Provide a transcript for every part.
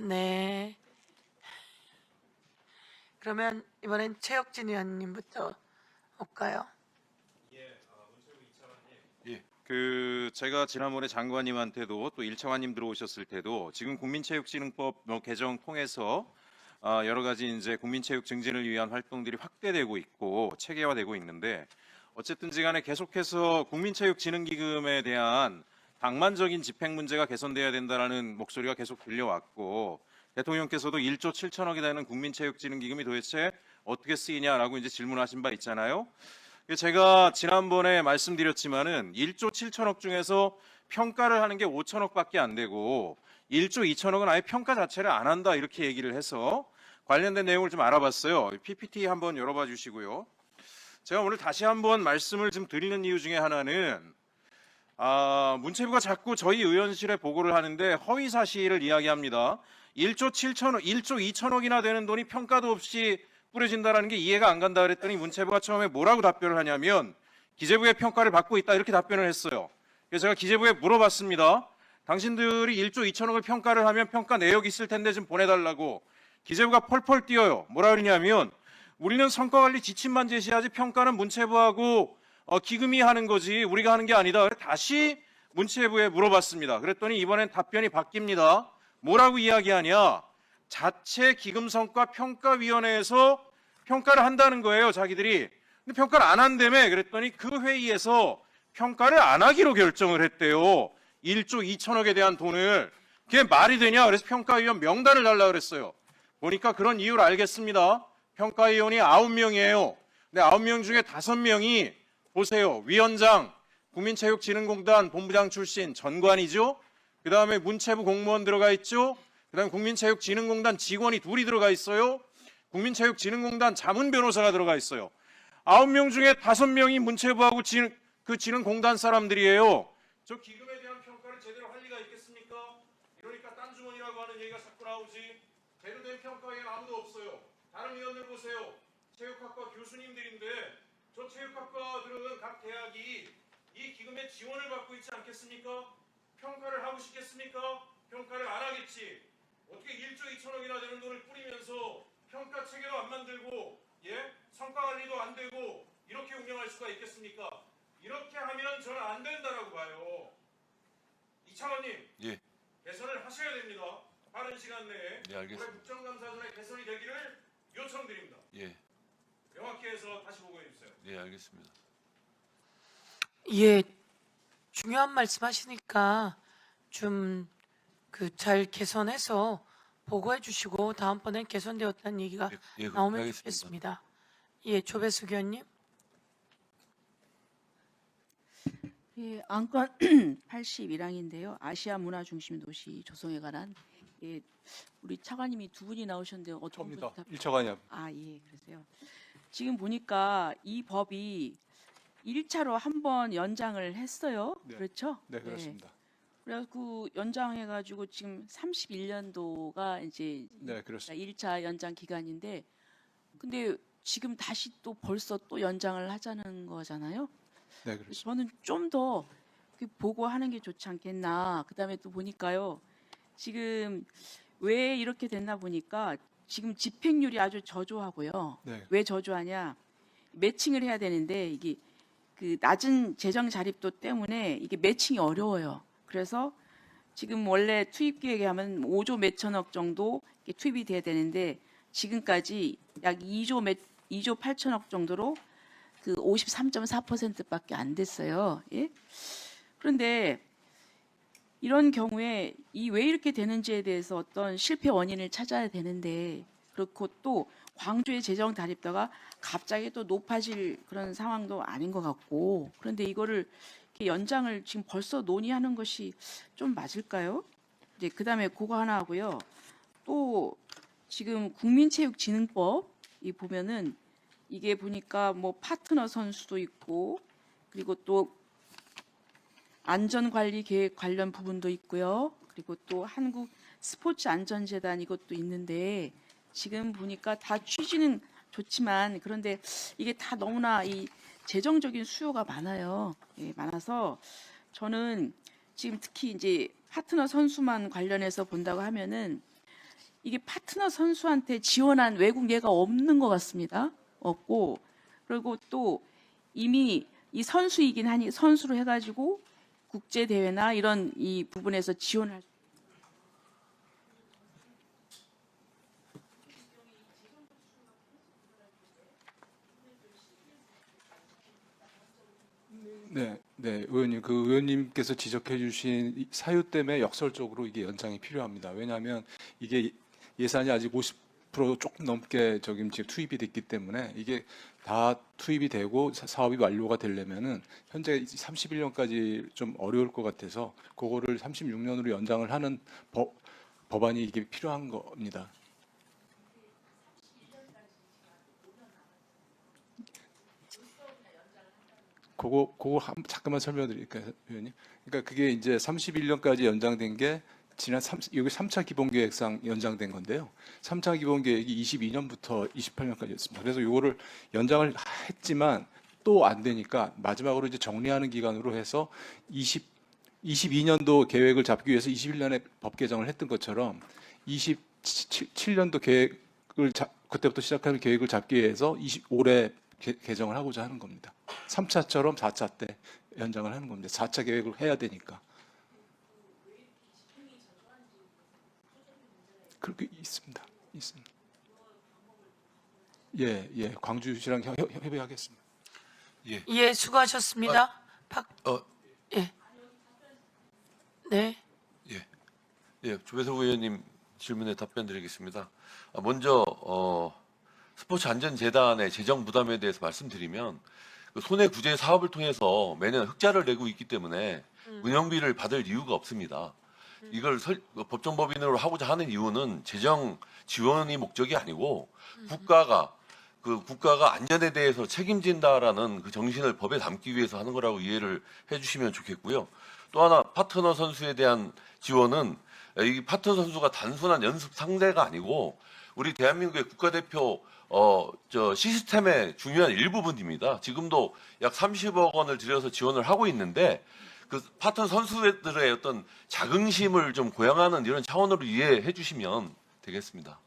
네. 그러면 이번엔 최혁진 의원님부터 올까요? 예, 제가 지난번에 장관님한테도 또 일차관님 들어오셨을 때도 지금 국민체육진흥법 개정 통해서 여러 가지 이제 국민체육 증진을 위한 활동들이 확대되고 있고 체계화되고 있는데 어쨌든지간에 계속해서 국민체육진흥기금에 대한 방만적인 집행 문제가 개선돼야 된다라는 목소리가 계속 들려왔고 대통령께서도 1조 7천억이 되는 국민체육진흥기금이 도대체 어떻게 쓰이냐라고 이제 질문하신 바 있잖아요. 제가 지난번에 말씀드렸지만은 1조 7천억 중에서 평가를 하는 게 5천억밖에 안 되고 1조 2천억은 아예 평가 자체를 안 한다 이렇게 얘기를 해서 관련된 내용을 좀 알아봤어요. PPT 한번 열어봐 주시고요. 제가 오늘 다시 한번 말씀을 좀 드리는 이유 중에 하나는 문체부가 자꾸 저희 의원실에 보고를 하는데 허위 사실을 이야기합니다. 1조 7천억, 1조 2천억이나 되는 돈이 평가도 없이 뿌려진다는 게 이해가 안 간다 그랬더니 문체부가 처음에 뭐라고 답변을 하냐면 기재부의 평가를 받고 있다 이렇게 답변을 했어요. 그래서 제가 기재부에 물어봤습니다. 당신들이 1조 2천억을 평가를 하면 평가 내역이 있을 텐데 좀 보내달라고. 기재부가 펄펄 뛰어요. 뭐라 그러냐면 우리는 성과관리 지침만 제시하지 평가는 문체부하고 기금이 하는 거지 우리가 하는 게 아니다. 다시 문체부에 물어봤습니다. 그랬더니 이번엔 답변이 바뀝니다. 뭐라고 이야기하냐. 자체 기금성과평가위원회에서 평가를 한다는 거예요, 자기들이. 근데 평가를 안 한다며. 그랬더니 그 회의에서 평가를 안 하기로 결정을 했대요. 1조 2천억에 대한 돈을. 그게 말이 되냐? 그래서 평가위원 명단을 달라 그랬어요. 보니까 그런 이유를 알겠습니다. 평가위원이 9명이에요. 근데 9명 중에 5명이 보세요. 위원장, 국민체육진흥공단 본부장 출신 전관이죠. 그 다음에 문체부 공무원 들어가 있죠. 그다음에 국민체육진흥공단 직원이 2이 들어가 있어요. 국민체육진흥공단 자문 변호사가 들어가 있어요. 9명 중에 5명이 문체부하고 진흥공단 사람들이에요. 저 기금에 대한 평가를 제대로 할 리가 있겠습니까? 이러니까 딴 주머니라고 하는 얘기가 자꾸 나오지. 제대로 된 평가에는 아무도 없어요. 다른 의원들 보세요. 체육학과 교수님들인데 저 체육학과들은 각 대학이 이 기금의 지원을 받고 있지 않겠습니까? 평가를 하고 싶겠습니까? 평가를 안 하겠지. 어떻게 1조 2천억이나 되는 돈을 뿌리면서 평가 체계도 안 만들고 성과 관리도 안 되고 이렇게 운영할 수가 있겠습니까? 이렇게 하면 저는 안 된다라고 봐요. 이차관님, 개선을 하셔야 됩니다. 빠른 시간 내에 올해 국정감사전에 개선이 되기를 요청드립니다. 명확히 해서 다시 보고해 주세요. 알겠습니다. 예, 중요한 말씀하시니까 좀 잘 개선해서 보고해 주시고 다음번엔 개선되었다는 얘기가 나오면 알겠습니다. 좋겠습니다. 예, 조배숙 의원님. 예, 안건 81항인데요. 아시아 문화 중심 도시 조성에 관한 우리 차관님이 2분이 나오셨는데 어떤 분이 저입니다. 1차관이요. 예, 그러세요. 지금 보니까 이 법이 1차로 한 번 연장을 했어요. 네. 그렇죠? 네, 그렇습니다. 그래서 연장해가지고 지금 31년도가 이제 네, 그렇습니다. 1차 연장 기간인데, 근데 지금 다시 또 벌써 또 연장을 하자는 거잖아요. 네, 그렇습니다. 저는 좀 더 보고하는 게 좋지 않겠나. 그다음에 또 보니까요. 지금 왜 이렇게 됐나 보니까 지금 집행률이 아주 저조하고요. 네. 왜 저조하냐? 매칭을 해야 되는데 이게 그 낮은 재정 자립도 때문에 이게 매칭이 어려워요. 그래서 지금 원래 투입 계획에 하면 5조 몇천억 정도 투입이 돼야 되는데 지금까지 약 2조 8천억 정도로 그 53.4%밖에 안 됐어요. 예? 그런데 이런 경우에 왜 이렇게 되는지에 대해서 어떤 실패 원인을 찾아야 되는데, 그렇고 또 광주의 재정 다립도가 갑자기 또 높아질 그런 상황도 아닌 것 같고, 그런데 이거를 이렇게 연장을 지금 벌써 논의하는 것이 좀 맞을까요? 이제 그다음에 그거 하나 하고요. 또 지금 국민체육진흥법 이 보면은 이게 보니까 뭐 파트너 선수도 있고, 그리고 또 안전관리 계획 관련 부분도 있고요. 그리고 또 한국 스포츠 안전재단 이것도 있는데, 지금 보니까 다 취지는 좋지만 그런데 이게 다 너무나 이 재정적인 수요가 많아요. 많아서 저는 지금 특히 이제 파트너 선수만 관련해서 본다고 하면은 이게 파트너 선수한테 지원한 외국 예가 없는 것 같습니다. 없고, 그리고 또 이미 이 선수이긴 하니 선수로 해가지고 국제 대회나 이런 이 부분에서 지원할. 네, 네, 의원님, 그 의원님께서 지적해주신 이 사유 때문에 역설적으로 이게 연장이 필요합니다. 왜냐하면 이게 예산이 아직 50% 조금 넘게 지금 투입이 됐기 때문에 이게 다 투입이 되고 사업이 완료가 되려면은 현재 31년까지 좀 어려울 것 같아서 그거를 36년으로 연장을 하는 법안이 이게 필요한 겁니다. 그거 잠깐만 설명드릴까요, 의원님? 그러니까 그게 이제 31년까지 연장된 게 여기 3차 기본계획상 연장된 건데요. 3차 기본계획이 22년부터 28년까지였습니다. 그래서 이거를 연장을 했지만 또 안 되니까 마지막으로 이제 정리하는 기간으로 해서 22년도 계획을 잡기 위해서 21년에 법 개정을 했던 것처럼 27년도 계획을 그때부터 시작하는 계획을 잡기 위해서 올해 개정을 하고자 하는 겁니다. 3차처럼 4차 때 연장을 하는 겁니다. 4차 계획을 해야 되니까. 그렇게 있습니다. 있습니다. 예, 예. 광주시랑 협의하겠습니다. 예. 예, 수고하셨습니다. 어, 예. 네. 예, 조배석 의원님 질문에 답변 드리겠습니다. 먼저 스포츠 안전재단의 재정 부담에 대해서 말씀드리면 그 손해 구제 사업을 통해서 매년 흑자를 내고 있기 때문에 운영비를 받을 이유가 없습니다. 이걸 법정법인으로 하고자 하는 이유는 재정 지원이 목적이 아니고 국가가 안전에 대해서 책임진다라는 그 정신을 법에 담기 위해서 하는 거라고 이해를 해주시면 좋겠고요. 또 하나 파트너 선수에 대한 지원은 이 파트너 선수가 단순한 연습 상대가 아니고 우리 대한민국의 국가대표 시스템의 중요한 일부분입니다. 지금도 약 30억 원을 들여서 지원을 하고 있는데 그 파트너 선수들의 어떤 자긍심을 좀 고양하는 이런 차원으로 이해해 주시면 되겠습니다.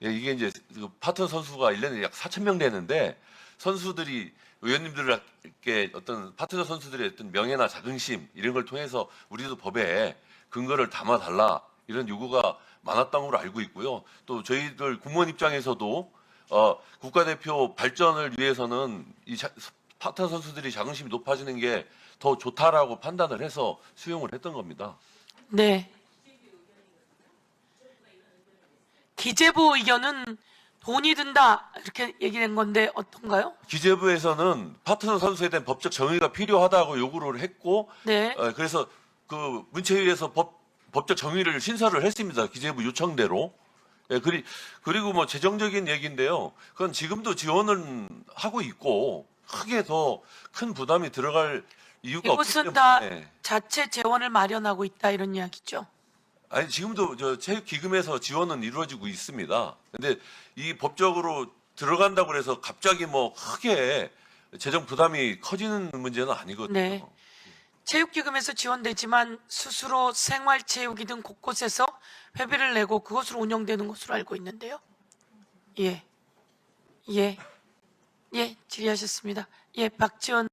예, 이게 이제 그 파트너 선수가 1년에 약 4,000명 되는데 선수들이 의원님들께 어떤 파트너 선수들의 어떤 명예나 자긍심 이런 걸 통해서 우리도 법에 근거를 담아달라 이런 요구가 많았던 걸로 알고 있고요. 또 저희들 공무원 입장에서도 국가대표 발전을 위해서는 이 파트너 선수들이 자긍심이 높아지는 게 더 좋다라고 판단을 해서 수용을 했던 겁니다. 네. 기재부 의견은 돈이 든다 이렇게 얘기된 건데 어떤가요? 기재부에서는 파트너 선수에 대한 법적 정의가 필요하다고 요구를 했고, 네. 그래서 그 문체위에서 법적 정의를 신설을 했습니다. 기재부 요청대로. 예, 그리고 뭐 재정적인 얘기인데요. 그건 지금도 지원을 하고 있고 크게 더 큰 부담이 들어갈 이유가 없기 이곳은 때문에. 다 자체 재원을 마련하고 있다 이런 이야기죠. 아니 지금도 저 체육기금에서 지원은 이루어지고 있습니다. 근데 이 법적으로 들어간다고 해서 갑자기 뭐 크게 재정 부담이 커지는 문제는 아니거든요. 네. 체육기금에서 지원되지만 스스로 생활체육이 등 곳곳에서 회비를 내고 그것으로 운영되는 것으로 알고 있는데요. 예. 예. 예, 질의하셨습니다. 예, 박지원